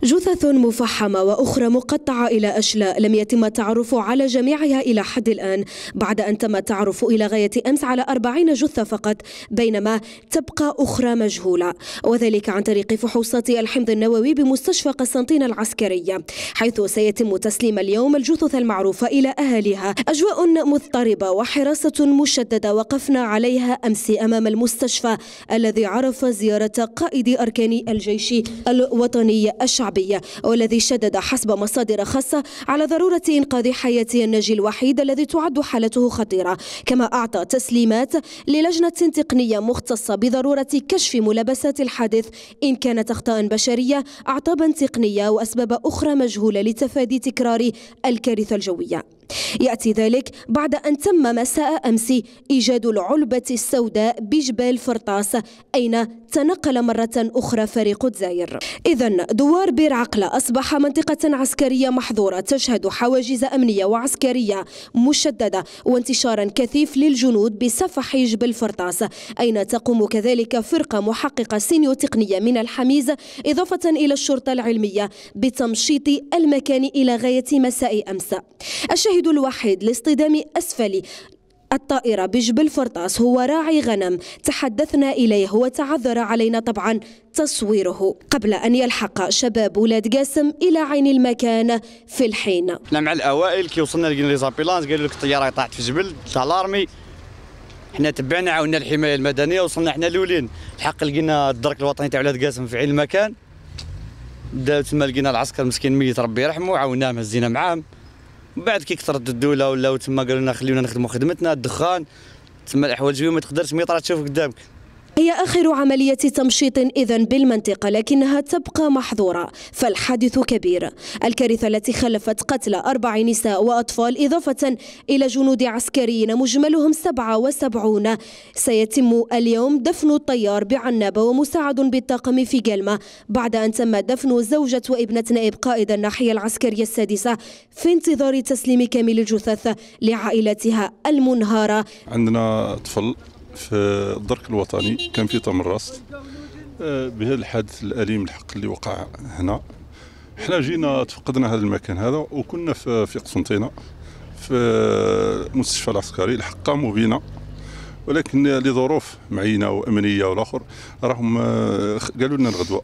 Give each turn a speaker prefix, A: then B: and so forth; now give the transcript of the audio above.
A: جثث مفحمة وأخرى مقطعة إلى أشلاء لم يتم التعرف على جميعها إلى حد الآن، بعد أن تم التعرف إلى غاية أمس على 40 جثة فقط، بينما تبقى أخرى مجهولة، وذلك عن طريق فحوصات الحمض النووي بمستشفى قسنطينة العسكرية، حيث سيتم تسليم اليوم الجثث المعروفة إلى أهاليها. أجواء مضطربة وحراسة مشددة وقفنا عليها أمس أمام المستشفى الذي عرف زيارة قائد أركان الجيش الوطني الشعبي، والذي شدد حسب مصادر خاصة على ضرورة إنقاذ حياة الناجي الوحيد الذي تعد حالته خطيرة، كما أعطى تسليمات للجنة تقنية مختصة بضرورة كشف ملابسات الحادث إن كانت أخطاء بشرية، أعطابا تقنية وأسباب أخرى مجهولة لتفادي تكرار الكارثة الجوية. يأتي ذلك بعد أن تم مساء أمس إيجاد العلبة السوداء بجبال فرطاس، أين تنقل مرة أخرى فريق الدزاير. إذن دوار بير عقلة أصبح منطقة عسكرية محظورة تشهد حواجز أمنية وعسكرية مشددة وانتشارا كثيف للجنود بسفح جبل فرطاس، أين تقوم كذلك فرقة محققة سينيو تقنية من الحميز إضافة إلى الشرطة العلمية بتمشيط المكان إلى غاية مساء أمس. الشاهد الوحيد لاصطدام أسفل الطائرة بجبل فرطاس هو راعي غنم تحدثنا إليه وتعذر علينا طبعا تصويره قبل أن يلحق شباب ولاد قاسم إلى عين المكان في الحين.
B: احنا مع الأوائل كي وصلنا لقينا لي زابيلانس قالوا لك الطيارة طاحت في جبل تاع لارمي، حنا تبعنا عاوننا الحماية المدنية، وصلنا حنا الأولين الحق لقينا الدرك الوطني تاع ولاد قاسم في عين المكان، تما لقينا العسكر مسكين ميت ربي يرحمه، عاوناه هزينا معاهم. بعد كي كثرت الدوله ولاو تما قالوا لنا خليونا نخدموا خدمتنا، الدخان تما الاحوال الجويه ما تقدرش ميطره تشوف قدامك.
A: هي آخر عملية تمشيط إذن بالمنطقة، لكنها تبقى محظورة، فالحادث كبير. الكارثة التي خلفت قتل 4 نساء وأطفال إضافة إلى جنود عسكريين مجملهم 77. سيتم اليوم دفن الطيار بعنابة ومساعد بالطاقم في قلمة، بعد أن تم دفن زوجة وابنة نائب قائد الناحية العسكرية السادسة في انتظار تسليم كامل الجثث لعائلتها المنهارة.
C: عندنا طفل في الدرك الوطني كان في تمرس بهذا الحادث الأليم الحق اللي وقع هنا. احنا جينا تفقدنا هذا المكان هذا وكنا في قسنطينة في المستشفى العسكري، الحق قاموا بنا ولكن لظروف معينة وأمنية والآخر راهم قالوا لنا الغدوة.